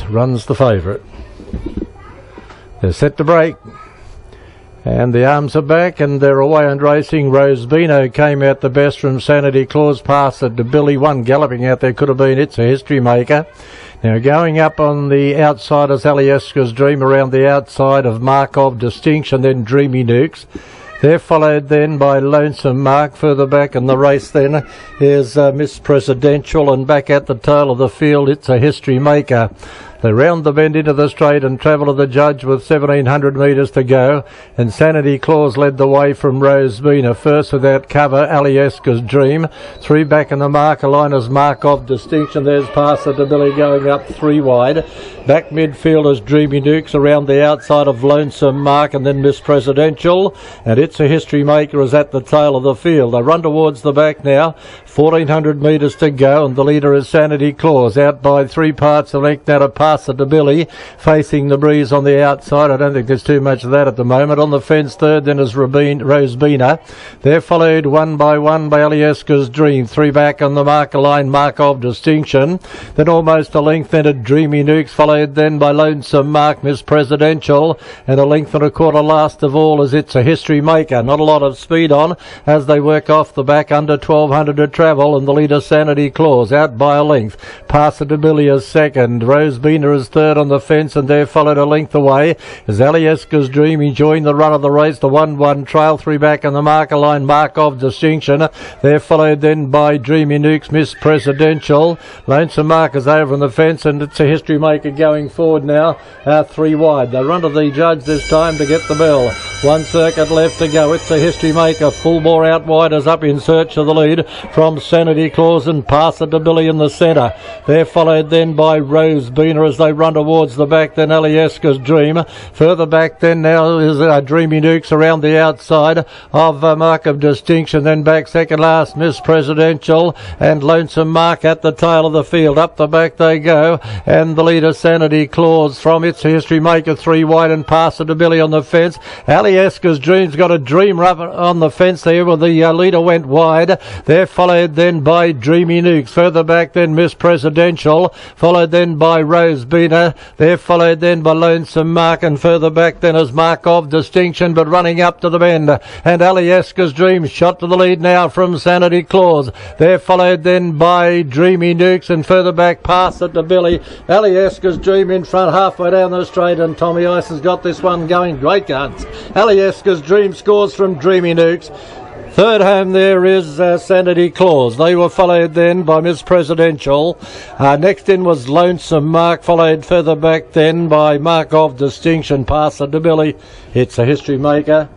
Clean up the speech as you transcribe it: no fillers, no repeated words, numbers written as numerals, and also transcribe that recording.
Runs the favourite. They're set to break. And the arms are back and they're away and racing. Rosebino came out the best from Sanity Claus, past it to Billy One. Galloping out there could have been It's a History Maker. Now going up on the outside is Alieska's Dream, around the outside of Mark of Distinction, then Dreamy Nukes. They're followed then by Lonesome Mark. Further back in the race then is Miss Presidential, and back at the tail of the field It's a History Maker. They round the bend into the straight and travel to the judge with 1,700 metres to go. And Sanity Claus led the way from Rosebina. First without cover, Alieska's Dream. 3 back in the marker line is Mark of Distinction. There's Passer to Billy going up 3 wide. Back midfield is Dreamy Nukes, around the outside of Lonesome Mark, and then Miss Presidential. And It's a History Maker is at the tail of the field. They run towards the back now. 1,400 metres to go, and the leader is Sanity Claus, out by 3 parts of length now to Passer to Billy, facing the breeze on the outside. I don't think there's too much of that at the moment. On the fence third then is Rosebina. They're followed one by Alieska's Dream. 3 back on the marker line, Mark of Distinction. Then almost a length then at Dreamy Nukes, followed then by Lonesome Mark, Miss Presidential, and a length and a quarter last of all is It's a History Maker. Not a lot of speed on as they work off the back, under 1,200 to travel, and the leader Sanity Claus out by a length. Passer to Billy is second. Rosebina is third on the fence, and they're followed a length away as Alieska's Dream enjoying the run of the race. The 1-1 trail, 3 back on the marker line, Mark of Distinction. They're followed then by Dreamy Nukes, Miss Presidential. Lonesome Mark is over on the fence, and It's a History Maker going forward now, 3 wide. They run to the judge this time to get the bell. 1 circuit left to go. It's a History Maker full bore out wide is up in search of the lead from Sanity Claus, and Passer to Billy in the centre. They're followed then by Rosebina as they run towards the back, then Alieska's Dream. Further back then now is Dreamy Nukes around the outside of Mark of Distinction. Then back second last Miss Presidential, and Lonesome Mark at the tail of the field. Up the back they go, and the leader Sanity Claus from It's a History Maker 3 wide, and Passer to Billy on the fence. Alieska's Dream's got a dream rubber on the fence there where the leader went wide. They're followed then by Dreamy Nukes. Further back then Miss Presidential, followed then by Rosebina. They're followed then by Lonesome Mark, and further back then is Mark of Distinction, but running up to the bend. And Alieska's Dream shot to the lead now from Sanity Claus. They're followed then by Dreamy Nukes, and further back Passer to Billy. Alieska's Dream in front halfway down the straight, and Tommy Ice has got this one going. Great guns. Alieska's Dream scores from Dreamy Nukes. Third home there is Sanity Claus. They were followed then by Miss Presidential. Next in was Lonesome Mark, followed further back then by Mark of Distinction. Passer to Billy. It's a History Maker.